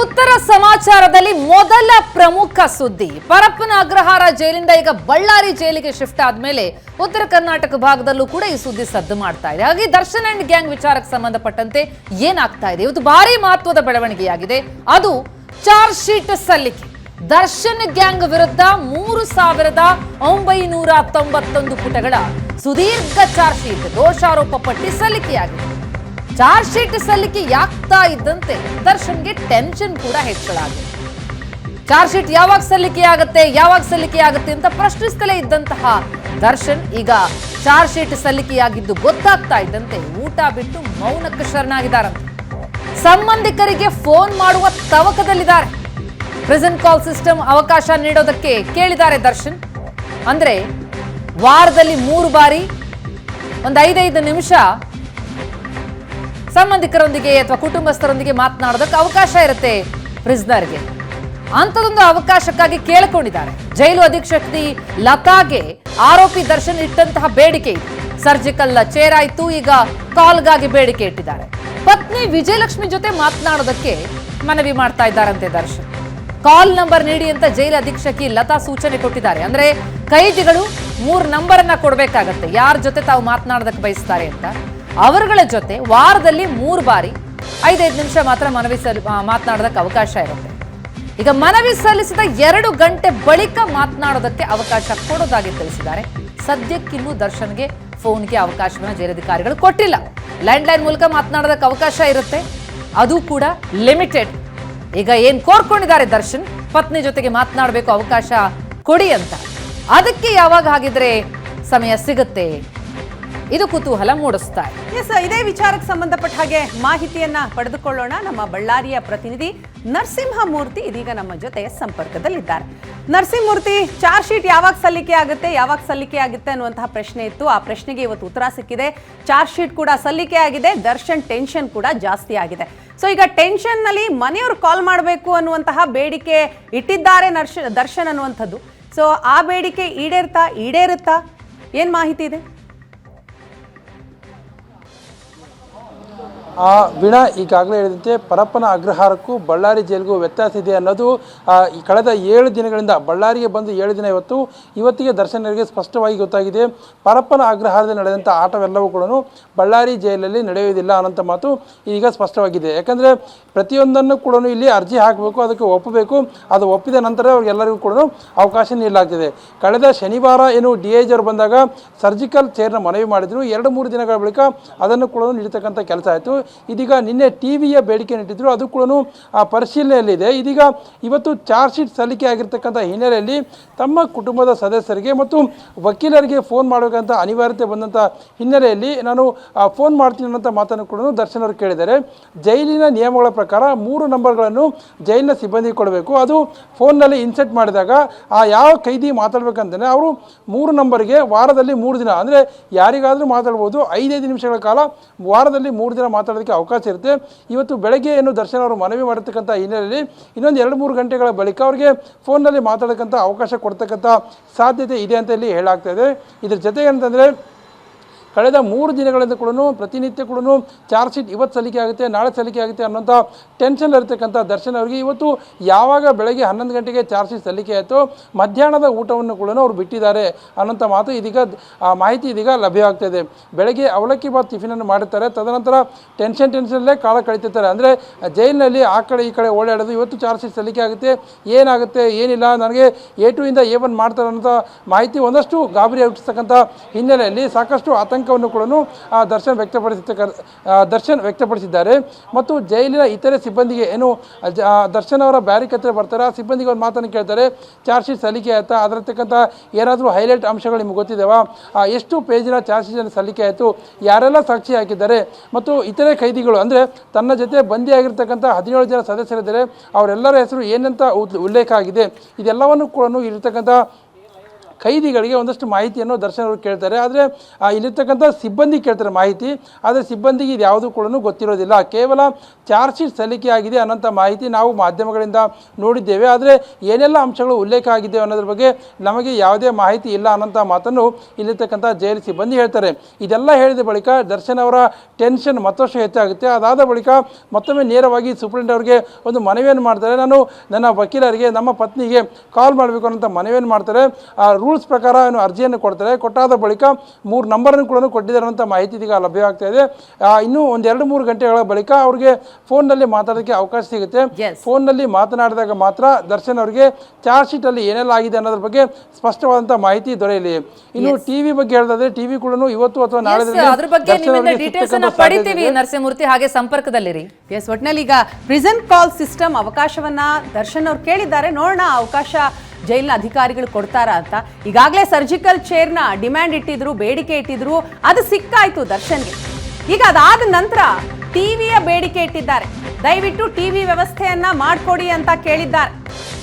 ಉತ್ತರ ಸಮಾಚಾರದಲ್ಲಿ ಮೊದಲ ಪ್ರಮುಖ ಸುದ್ದಿ ಪರಪ್ಪನ ಅಗ್ರಹಾರ ಜೈಲಿಂದ ಈಗ ಬಳ್ಳಾರಿ ಜೈಲಿಗೆ ಶಿಫ್ಟ್ ಆದ್ಮೇಲೆ ಉತ್ತರ ಕರ್ನಾಟಕ ಭಾಗದಲ್ಲೂ ಕೂಡ ಈ ಸುದ್ದಿ ಸದ್ದು ಮಾಡ್ತಾ ಇದೆ. ಹಾಗೆ ದರ್ಶನ್ ಅಂಡ್ ಗ್ಯಾಂಗ್ ವಿಚಾರಕ್ಕೆ ಸಂಬಂಧಪಟ್ಟಂತೆ ಏನಾಗ್ತಾ ಇದೆ ಇವತ್ತು ಭಾರಿ ಮಹತ್ವದ ಬೆಳವಣಿಗೆಯಾಗಿದೆ. ಅದು ಚಾರ್ಜ್ ಶೀಟ್ ಸಲ್ಲಿಕೆ. ದರ್ಶನ್ ಗ್ಯಾಂಗ್ ವಿರುದ್ಧ 3991 ಪುಟಗಳ ಸುದೀರ್ಘ ಚಾರ್ಜ್ ಶೀಟ್ ದೋಷಾರೋಪ ಪಟ್ಟಿ ಸಲ್ಲಿಕೆಯಾಗಿದೆ. ಚಾರ್ಜ್ ಶೀಟ್ ಸಲ್ಲಿಕೆ ಆಗ್ತಾ ಇದ್ದಂತೆ ದರ್ಶನ್ಗೆ ಟೆನ್ಷನ್ ಕೂಡ ಹೆಚ್ಚಳಾಗಿದೆ. ಚಾರ್ಜ್ ಶೀಟ್ ಯಾವಾಗ ಸಲ್ಲಿಕೆ ಆಗುತ್ತೆ ಅಂತ ಪ್ರಶ್ನಿಸ್ತಲೇ ಇದ್ದಂತಹ ದರ್ಶನ್ ಈಗ ಚಾರ್ಜ್ ಶೀಟ್ ಸಲ್ಲಿಕೆಯಾಗಿದ್ದು ಗೊತ್ತಾಗ್ತಾ ಇದ್ದಂತೆ ಊಟ ಬಿಟ್ಟು ಮೌನಕ್ಕೆ ಶರಣಾಗಿದ್ದಾರಂತೆ. ಸಂಬಂಧಿಕರಿಗೆ ಫೋನ್ ಮಾಡುವ ತವಕದಲ್ಲಿದ್ದಾರೆ. ಪ್ರೆಸೆಂಟ್ ಕಾಲ್ ಸಿಸ್ಟಮ್ ಅವಕಾಶ ನೀಡೋದಕ್ಕೆ ಕೇಳಿದ್ದಾರೆ ದರ್ಶನ್. ಅಂದ್ರೆ ವಾರದಲ್ಲಿ 3 ಬಾರಿ ಒಂದು 5 ನಿಮಿಷ ಸಂಬಂಧಿಕರೊಂದಿಗೆ ಅಥವಾ ಕುಟುಂಬಸ್ಥರೊಂದಿಗೆ ಮಾತನಾಡೋದಕ್ಕೆ ಅವಕಾಶ ಇರುತ್ತೆ ಪ್ರಿಸನರ್ಗೆ. ಅಂಥದೊಂದು ಅವಕಾಶಕ್ಕಾಗಿ ಕೇಳಿಕೊಂಡಿದ್ದಾರೆ. ಜೈಲು ಅಧೀಕ್ಷಕಿ ಲತಾಗೆ ಆರೋಪಿ ದರ್ಶನ್ ಇಟ್ಟಂತಹ ಬೇಡಿಕೆ ಇದೆ. ಸರ್ಜಿಕಲ್ ಚೇರ್ ಆಯ್ತು, ಈಗ ಕಾಲ್ಗಾಗಿ ಬೇಡಿಕೆ ಇಟ್ಟಿದ್ದಾರೆ. ಪತ್ನಿ ವಿಜಯಲಕ್ಷ್ಮಿ ಜೊತೆ ಮಾತನಾಡೋದಕ್ಕೆ ಮನವಿ ಮಾಡ್ತಾ ಇದ್ದಾರಂತೆ ದರ್ಶನ್. ಕಾಲ್ ನಂಬರ್ ನೀಡಿ ಅಂತ ಜೈಲು ಅಧೀಕ್ಷಕಿ ಲತಾ ಸೂಚನೆ ಕೊಟ್ಟಿದ್ದಾರೆ. ಅಂದ್ರೆ ಕೈದಿಗಳು 3 ನಂಬರ್ ಅನ್ನ ಕೊಡಬೇಕಾಗತ್ತೆ, ಯಾರ ಜೊತೆ ತಾವು ಮಾತನಾಡೋದಕ್ಕೆ ಬಯಸ್ತಾರೆ ಅಂತ. ಅವರುಗಳ ಜೊತೆ ವಾರದಲ್ಲಿ 3 ಬಾರಿ 5 ನಿಮಿಷ ಮಾತ್ರ ಮಾತನಾಡೋದಕ್ಕೆ ಅವಕಾಶ ಇರುತ್ತೆ. ಈಗ ಮನವಿ ಸಲ್ಲಿಸಿದ 2 ಗಂಟೆ ಬಳಿಕ ಮಾತನಾಡೋದಕ್ಕೆ ಅವಕಾಶ ಕೊಡೋದಾಗಿ ತಿಳಿಸಿದ್ದಾರೆ. ಸದ್ಯಕ್ಕಿನ್ನೂ ದರ್ಶನ್ಗೆ ಫೋನ್ಗೆ ಅವಕಾಶವನ್ನು ಜೈಲಧಿಕಾರಿಗಳು ಕೊಟ್ಟಿಲ್ಲ. ಲ್ಯಾಂಡ್ಲೈನ್ ಮೂಲಕ ಮಾತನಾಡೋದಕ್ಕೆ ಅವಕಾಶ ಇರುತ್ತೆ, ಅದು ಕೂಡ ಲಿಮಿಟೆಡ್. ಈಗ ಏನ್ ಕೋರ್ಕೊಂಡಿದ್ದಾರೆ ದರ್ಶನ್, ಪತ್ನಿ ಜೊತೆಗೆ ಮಾತನಾಡಬೇಕು, ಅವಕಾಶ ಕೊಡಿ ಅಂತ. ಅದಕ್ಕೆ ಯಾವಾಗ ಹಾಗಿದ್ರೆ ಸಮಯ ಸಿಗುತ್ತೆ, ಇದು ಕುತೂಹಲ ಮೂಡಿಸ್ತಾ ಇದೆ. ಇದೇ ವಿಚಾರಕ್ಕೆ ಸಂಬಂಧಪಟ್ಟ ಹಾಗೆ ಮಾಹಿತಿಯನ್ನ ಪಡೆದುಕೊಳ್ಳೋಣ. ನಮ್ಮ ಬಳ್ಳಾರಿಯ ಪ್ರತಿನಿಧಿ ನರಸಿಂಹಮೂರ್ತಿ ಇದೀಗ ನಮ್ಮ ಜೊತೆ ಸಂಪರ್ಕದಲ್ಲಿದ್ದಾರೆ. ನರಸಿಂಹಮೂರ್ತಿ, ಚಾರ್ಜ್ ಶೀಟ್ ಯಾವಾಗ ಸಲ್ಲಿಕೆ ಆಗುತ್ತೆ ಅನ್ನುವಂತಹ ಪ್ರಶ್ನೆ ಇತ್ತು. ಆ ಪ್ರಶ್ನೆಗೆ ಇವತ್ತು ಉತ್ತರ ಸಿಕ್ಕಿದೆ. ಚಾರ್ಜ್ ಶೀಟ್ ಕೂಡ ಸಲ್ಲಿಕೆ ಆಗಿದೆ. ದರ್ಶನ್ ಟೆನ್ಷನ್ ಕೂಡ ಜಾಸ್ತಿ ಆಗಿದೆ. ಸೊ ಈಗ ಟೆನ್ಷನ್ ನಲ್ಲಿ ಮನೆಯವರು ಕಾಲ್ ಮಾಡಬೇಕು ಅನ್ನುವಂತಹ ಬೇಡಿಕೆ ಇಟ್ಟಿದ್ದಾರೆ ದರ್ಶನ್ ಅನ್ನುವಂಥದ್ದು. ಸೊ ಆ ಬೇಡಿಕೆ ಈಡೇರುತ್ತಾ ಏನ್ ಮಾಹಿತಿ ಇದೆ? ವೀಣಾ, ಈಗಾಗಲೇ ಹೇಳಿದಂತೆ ಪರಪ್ಪನ ಅಗ್ರಹಾರಕ್ಕೂ ಬಳ್ಳಾರಿ ಜೈಲಿಗೂ ವ್ಯತ್ಯಾಸ ಇದೆ ಅನ್ನೋದು ಕಳೆದ 7 ದಿನಗಳಿಂದ ಬಳ್ಳಾರಿಗೆ ಬಂದು 7 ದಿನ ಇವತ್ತಿಗೆ ದರ್ಶನರಿಗೆ ಸ್ಪಷ್ಟವಾಗಿ ಗೊತ್ತಾಗಿದೆ. ಪರಪ್ಪನ ಅಗ್ರಹಾರದಲ್ಲಿ ನಡೆದಂಥ ಆಟವೆಲ್ಲವೂ ಕೂಡ ಬಳ್ಳಾರಿ ಜೈಲಲ್ಲಿ ನಡೆಯುವುದಿಲ್ಲ ಅನ್ನೋಂಥ ಮಾತು ಈಗ ಸ್ಪಷ್ಟವಾಗಿದೆ. ಯಾಕಂದರೆ ಪ್ರತಿಯೊಂದನ್ನು ಕೂಡ ಇಲ್ಲಿ ಅರ್ಜಿ ಹಾಕಬೇಕು, ಅದಕ್ಕೆ ಒಪ್ಪಬೇಕು. ಅದು ಒಪ್ಪಿದ ನಂತರ ಅವ್ರಿಗೆಲ್ಲರಿಗೂ ಕೂಡ ಅವಕಾಶ ನೀಡಲಾಗ್ತಿದೆ. ಕಳೆದ ಶನಿವಾರ ಏನು DIG ಅವರು ಬಂದಾಗ ಸರ್ಜಿಕಲ್ ಚೇರ್ನ ಮನವಿ ಮಾಡಿದ್ರು. 2-3 ದಿನಗಳ ಬಳಿಕ ಅದನ್ನು ಕೂಡ ನೀಡತಕ್ಕಂಥ ಕೆಲಸ ಆಯಿತು. ಇದೀಗ ನಿನ್ನೆ ಟಿವಿಯ ಬೇಡಿಕೆ ಇಟ್ಟಿದ್ರು, ಅದು ಕೂಡ ಪರಿಶೀಲನೆಯಲ್ಲಿದೆ. ಇದೀಗ ಇವತ್ತು ಚಾರ್ಜ್ ಶೀಟ್ ಸಲ್ಲಿಕೆ ಆಗಿರ್ತಕ್ಕಂಥ ಹಿನ್ನೆಲೆಯಲ್ಲಿ ತಮ್ಮ ಕುಟುಂಬದ ಸದಸ್ಯರಿಗೆ ಮತ್ತು ವಕೀಲರಿಗೆ ಫೋನ್ ಮಾಡಬೇಕಂತ ಅನಿವಾರ್ಯತೆ ಬಂದಂಥ ಹಿನ್ನೆಲೆಯಲ್ಲಿ ನಾನು ಫೋನ್ ಮಾಡ್ತೀನಿ ಅನ್ನೋಂಥ ಮಾತನ್ನು ಕೂಡ ದರ್ಶನ್ ಅವರು ಕೇಳಿದ್ದಾರೆ. ಜೈಲಿನ ನಿಯಮಗಳ ಪ್ರಕಾರ 3 ನಂಬರ್ಗಳನ್ನು ಜೈಲಿನ ಸಿಬ್ಬಂದಿ ಕೊಡಬೇಕು. ಅದು ಫೋನ್ನಲ್ಲಿ ಇನ್ಸೆಟ್ ಮಾಡಿದಾಗ ಯಾವ ಕೈದಿ ಮಾತಾಡ್ಬೇಕಂತಾನೆ ಅವರು 3 ನಂಬರ್ಗೆ ವಾರದಲ್ಲಿ 3 ದಿನ, ಅಂದರೆ ಯಾರಿಗಾದರೂ ಮಾತಾಡ್ಬೋದು, 5 ನಿಮಿಷಗಳ ಕಾಲ ವಾರದಲ್ಲಿ 3 ದಿನ ಮಾತಾಡೋದಕ್ಕೆ ಅವಕಾಶ ಇರುತ್ತೆ. ಇವತ್ತು ಬೆಳಗ್ಗೆ ಏನು ದರ್ಶನ್ ಅವರು ಮನವಿ ಮಾಡಿರ್ತಕ್ಕಂಥ ಹಿನ್ನೆಲೆಯಲ್ಲಿ ಇನ್ನೊಂದು 2-3 ಗಂಟೆಗಳ ಬಳಿಕ ಅವರಿಗೆ ಫೋನ್ನಲ್ಲಿ ಮಾತಾಡೋಕ್ಕಂಥ ಅವಕಾಶ ಕೊಡ್ತಕ್ಕಂಥ ಸಾಧ್ಯತೆ ಇದೆ ಅಂತ ಇಲ್ಲಿ ಹೇಳಾಗ್ತಾ ಇದೆ. ಇದ್ರ ಜೊತೆಗೆ ಅಂತಂದರೆ ಕಳೆದ 3 ದಿನಗಳಿಂದ ಕೂಡ ಪ್ರತಿನಿತ್ಯ ಕೂಡ ಚಾರ್ಜ್ ಶೀಟ್ ಇವತ್ತು ಸಲ್ಲಿಕೆ ಆಗುತ್ತೆ, ನಾಳೆ ಸಲ್ಲಿಕೆ ಆಗುತ್ತೆ ಅನ್ನೋಂಥ ಟೆನ್ಷನ್ ಇರತಕ್ಕಂಥ ದರ್ಶನ್ ಅವರಿಗೆ ಇವತ್ತು ಯಾವಾಗ ಬೆಳಗ್ಗೆ 11 ಗಂಟೆಗೆ ಚಾರ್ಜ್ ಶೀಟ್ ಸಲ್ಲಿಕೆ ಆಯಿತು, ಮಧ್ಯಾಹ್ನದ ಊಟವನ್ನು ಕೂಡ ಅವರು ಬಿಟ್ಟಿದ್ದಾರೆ ಅನ್ನೋಂಥ ಮಾತು ಮಾಹಿತಿ ಇದೀಗ ಲಭ್ಯವಾಗ್ತಾ ಇದೆ. ಬೆಳಗ್ಗೆ ಅವಲಕ್ಕಿ ಬಾತ್ ಟಿಫಿನನ್ನು ಮಾಡಿರ್ತಾರೆ, ತದನಂತರ ಟೆನ್ಷನ್ನಲ್ಲೇ ಕಾಲ ಕಳೀತಿರ್ತಾರೆ. ಅಂದರೆ ಜೈಲಿನಲ್ಲಿ ಆ ಕಡೆ ಈ ಕಡೆ ಓಡಾಡೋದು. ಇವತ್ತು ಚಾರ್ಜ್ ಶೀಟ್ ಸಲ್ಲಿಕೆ ಆಗುತ್ತೆ, ಏನಾಗುತ್ತೆ ಏನಿಲ್ಲ, ನನಗೆ A to ಇಂದ A1 ಮಾಡ್ತಾರೆ ಅನ್ನೋಂಥ ಮಾಹಿತಿ ಒಂದಷ್ಟು ಗಾಬರಿ ಹುಟ್ಟಿಸ್ತಕ್ಕಂಥ ಹಿನ್ನೆಲೆಯಲ್ಲಿ ಸಾಕಷ್ಟು ಆತಂಕವನ್ನು ಕೂಡ ದರ್ಶನ್ ವ್ಯಕ್ತಪಡಿಸಿದ್ದಾರೆ. ಮತ್ತು ಜೈಲಿನ ಇತರೆ ಸಿಬ್ಬಂದಿಗೆ ಏನು ದರ್ಶನ್ ಅವರ ಬ್ಯಾರಿಕ್ ಹತ್ರ ಬರ್ತಾರೆ, ಆ ಸಿಬ್ಬಂದಿಗೆ ಒಂದು ಮಾತನ್ನು ಕೇಳ್ತಾರೆ, ಚಾರ್ಜ್ ಶೀಟ್ ಸಲ್ಲಿಕೆ ಆಯ್ತಾ, ಅದರತಕ್ಕಂಥ ಏನಾದರೂ ಹೈಲೈಟ್ ಅಂಶಗಳು ನಿಮ್ಗೆ ಗೊತ್ತಿದ್ದಾವಾ, ಎಷ್ಟು ಪೇಜಿನ ಚಾರ್ಜ್ ಶೀಟ್ ಸಲ್ಲಿಕೆ ಆಯಿತು, ಯಾರೆಲ್ಲ ಸಾಕ್ಷಿ ಹಾಕಿದ್ದಾರೆ, ಮತ್ತು ಇತರೆ ಕೈದಿಗಳು ಅಂದರೆ ತನ್ನ ಜೊತೆ ಬಂದಿಯಾಗಿರ್ತಕ್ಕಂಥ 17 ಜನ ಸದಸ್ಯರಿದ್ದಾರೆ, ಅವರೆಲ್ಲರ ಹೆಸರು ಏನಂತ ಉಲ್ಲೇಖ ಆಗಿದೆ, ಇದೆಲ್ಲವನ್ನು ಕೂಡ ಇರತಕ್ಕಂಥ ಕೈದಿಗಳಿಗೆ ಒಂದಷ್ಟು ಮಾಹಿತಿಯನ್ನು ದರ್ಶನ್ ಅವರು ಕೇಳ್ತಾರೆ. ಆದರೆ ಇಲ್ಲಿರ್ತಕ್ಕಂಥ ಸಿಬ್ಬಂದಿ ಕೇಳ್ತಾರೆ ಮಾಹಿತಿ. ಆದರೆ ಸಿಬ್ಬಂದಿಗೆ ಇದು ಯಾವುದೂ ಕೂಡ ಗೊತ್ತಿರೋದಿಲ್ಲ. ಕೇವಲ ಚಾರ್ಜ್ ಶೀಟ್ ಸಲ್ಲಿಕೆ ಆಗಿದೆ ಅನ್ನೋಂಥ ಮಾಹಿತಿ ನಾವು ಮಾಧ್ಯಮಗಳಿಂದ ನೋಡಿದ್ದೇವೆ. ಆದರೆ ಏನೆಲ್ಲ ಅಂಶಗಳು ಉಲ್ಲೇಖ ಆಗಿದ್ದೇವೆ ಅನ್ನೋದ್ರ ಬಗ್ಗೆ ನಮಗೆ ಯಾವುದೇ ಮಾಹಿತಿ ಇಲ್ಲ ಅನ್ನೋಂಥ ಮಾತನ್ನು ಇಲ್ಲಿರ್ತಕ್ಕಂಥ ಜೈಲು ಸಿಬ್ಬಂದಿ ಹೇಳ್ತಾರೆ. ಇದೆಲ್ಲ ಹೇಳಿದ ಬಳಿಕ ದರ್ಶನ್ ಅವರ ಟೆನ್ಷನ್ ಮತ್ತಷ್ಟು ಹೆಚ್ಚಾಗುತ್ತೆ. ಅದಾದ ಬಳಿಕ ಮತ್ತೊಮ್ಮೆ ನೇರವಾಗಿ ಸೂಪ್ರಿಂಟ್ ಅವರಿಗೆ ಒಂದು ಮನವಿಯನ್ನು ಮಾಡ್ತಾರೆ. ನಾನು ನನ್ನ ವಕೀಲರಿಗೆ, ನಮ್ಮ ಪತ್ನಿಗೆ ಕಾಲ್ ಮಾಡಬೇಕು ಅನ್ನೋಂಥ ಮನವಿಯನ್ನು ಮಾಡ್ತಾರೆ. ರೂಲ್ಸ್ ಪ್ರಕಾರ ಅರ್ಜಿಯನ್ನು ಕೊಡ್ತಾರೆ. ಕೊಟ್ಟಾದ ಬಳಿಕ 3 ನಂಬರನ್ನು ಕೂಡ ಕೊಟ್ಟಿದ್ದಾರೆ ಅಂತ ಮಾಹಿತಿ ಈಗ ಲಭ್ಯವಾಗ್ತಾ ಇದೆ. ಇನ್ನೂ 1-2-3 ಗಂಟೆಗಳ ಬಳಿಕ ಅವ್ರಿಗೆ ಫೋನ್ನಲ್ಲಿ ಮಾತಾಡೋದಕ್ಕೆ ಅವಕಾಶ ಸಿಗುತ್ತೆ. ಫೋನ್ನಲ್ಲಿ ಮಾತನಾಡಿದಾಗ ಮಾತ್ರ ದರ್ಶನ್ ಅವರಿಗೆ ಚಾರ್ಜ್ ಶೀಟ್ ಅಲ್ಲಿ ಏನೆಲ್ಲ ಆಗಿದೆ ಅನ್ನೋದ್ರ ಬಗ್ಗೆ ಸ್ಪಷ್ಟವಾದಂಥ ಮಾಹಿತಿ ದೊರೆಯಲಿ. ಇನ್ನು ಟಿವಿ ಬಗ್ಗೆ ಹೇಳಿದ್ರೆ ಟಿವಿ ಕೂಡ ಇವತ್ತು ಅಥವಾ ನಾಳೆ ಅದ್ರ ಬಗ್ಗೆ ನಿಮ್ಮಿಂದ ಡೀಟೇಲ್ಸ್ ಅನ್ನ ಪಡಿತೀವಿ ನರಸಿಂಹಮೂರ್ತಿ, ಹಾಗೆ ಸಂಪರ್ಕದಲ್ಲಿರಿ. ಎಸ್, ಒಟ್ನಲ್ಲಿ ಈಗ ಪ್ರಿಸನ್ ಕಾಲ್ ಸಿಸ್ಟಮ್ ಅವಕಾಶವನ್ನ ದರ್ಶನ್ ಅವ್ರು ಕೇಳಿದ್ದಾರೆ. ನೋಡೋಣ ಅವಕಾಶ ಜೈಲಿನ ಅಧಿಕಾರಿಗಳು ಕೊಡ್ತಾರಾ ಅಂತ. ಈಗಾಗಲೇ ಸರ್ಜಿಕಲ್ ಚೇರ್ನ ಡಿಮ್ಯಾಂಡ್ ಇಟ್ಟಿದ್ರು, ಬೇಡಿಕೆ ಇಟ್ಟಿದ್ರು, ಅದು ಸಿಕ್ಕಾಯ್ತು ದರ್ಶನ್ಗೆ. ಈಗ ಅದಾದ ನಂತರ ಟಿವಿಯ ಬೇಡಿಕೆ ಇಟ್ಟಿದ್ದಾರೆ. ದಯವಿಟ್ಟು ಟಿವಿ ವ್ಯವಸ್ಥೆಯನ್ನ ಮಾಡಿಕೊಡಿ ಅಂತ ಕೇಳಿದ್ದಾರೆ.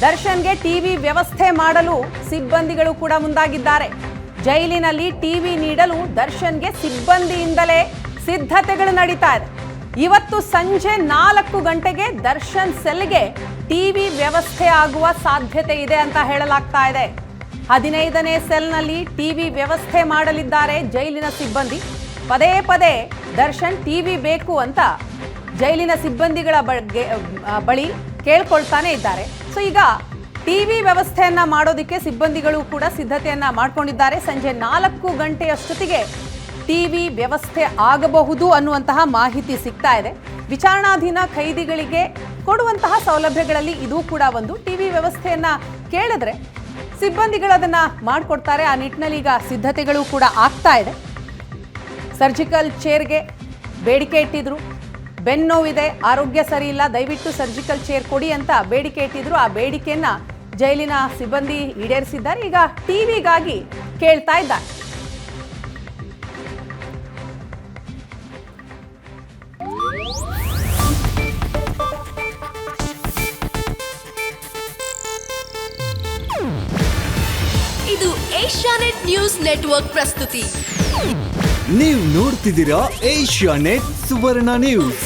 ದರ್ಶನ್ಗೆ ಟಿವಿ ವ್ಯವಸ್ಥೆ ಮಾಡಲು ಸಿಬ್ಬಂದಿಗಳು ಕೂಡ ಮುಂದಾಗಿದ್ದಾರೆ. ಜೈಲಿನಲ್ಲಿ ಟಿವಿ ನೀಡಲು ದರ್ಶನ್ಗೆ ಸಿಬ್ಬಂದಿಯಿಂದಲೇ ಸಿದ್ಧತೆಗಳು ನಡೀತಾ ಇದೆ. ಇವತ್ತು ಸಂಜೆ 4 ಗಂಟೆಗೆ ದರ್ಶನ್ ಸೆಲ್ಗೆ ಟಿವಿ ವ್ಯವಸ್ಥೆ ಆಗುವ ಸಾಧ್ಯತೆ ಇದೆ ಅಂತ ಹೇಳಲಾಗ್ತಾ ಇದೆ. 15ನೇ ಸೆಲ್ನಲ್ಲಿ ಟಿವಿ ವ್ಯವಸ್ಥೆ ಮಾಡಲಿದ್ದಾರೆ ಜೈಲಿನ ಸಿಬ್ಬಂದಿ. ಪದೇ ಪದೇ ದರ್ಶನ್ ಟಿವಿ ಬೇಕು ಅಂತ ಜೈಲಿನ ಸಿಬ್ಬಂದಿಗಳ ಬಳಿ ಕೇಳ್ಕೊಳ್ತಾನೆ ಇದ್ದಾರೆ. ಸೊ ಈಗ ಟಿವಿ ವ್ಯವಸ್ಥೆಯನ್ನ ಮಾಡೋದಕ್ಕೆ ಸಿಬ್ಬಂದಿಗಳು ಕೂಡ ಸಿದ್ಧತೆಯನ್ನ ಮಾಡ್ಕೊಂಡಿದ್ದಾರೆ. ಸಂಜೆ 4 ಗಂಟೆಯಷ್ಟೊತ್ತಿಗೆ ಟಿವಿ ವ್ಯವಸ್ಥೆ ಆಗಬಹುದು ಅನ್ನುವಂತಹ ಮಾಹಿತಿ ಸಿಗ್ತಾ ಇದೆ. ವಿಚಾರಣಾಧೀನ ಖೈದಿಗಳಿಗೆ ಕೊಡುವಂತಹ ಸೌಲಭ್ಯಗಳಲ್ಲಿ ಇದು ಕೂಡ ಒಂದು. ಟಿವಿ ವ್ಯವಸ್ಥೆಯನ್ನ ಕೇಳಿದ್ರೆ ಸಿಬ್ಬಂದಿಗಳದನ್ನ ಮಾಡಿಕೊಡ್ತಾರೆ. ಆ ನಿಟ್ಟಿನಲ್ಲಿ ಈಗ ಸಿದ್ಧತೆಗಳು ಕೂಡ ಆಗ್ತಾ ಇದೆ. ಸರ್ಜಿಕಲ್ ಚೇರ್ಗೆ ಬೇಡಿಕೆ ಇಟ್ಟಿದ್ರು. ಬೆನ್ನೋವಿದೆ, ಆರೋಗ್ಯ ಸರಿ ಇಲ್ಲ, ದಯವಿಟ್ಟು ಸರ್ಜಿಕಲ್ ಚೇರ್ ಕೊಡಿ ಅಂತ ಬೇಡಿಕೆ ಇಟ್ಟಿದ್ರು. ಆ ಬೇಡಿಕೆಯನ್ನ ಜೈಲಿನ ಸಿಬ್ಬಂದಿ ಈಡೇರಿಸಿದ್ದಾರೆ. ಈಗ ಟಿವಿಗಾಗಿ ಕೇಳ್ತಾ ಇದ್ದಾರೆ. ಇದು ಏಷ್ಯಾನೆಟ್ ನ್ಯೂಸ್ ನೆಟ್ವರ್ಕ್ ಪ್ರಸ್ತುತಿ. ನೀವು ನೋಡ್ತಿದ್ದೀರಾ ಏಷ್ಯಾನೆಟ್ ಸುವರ್ಣ ನ್ಯೂಸ್.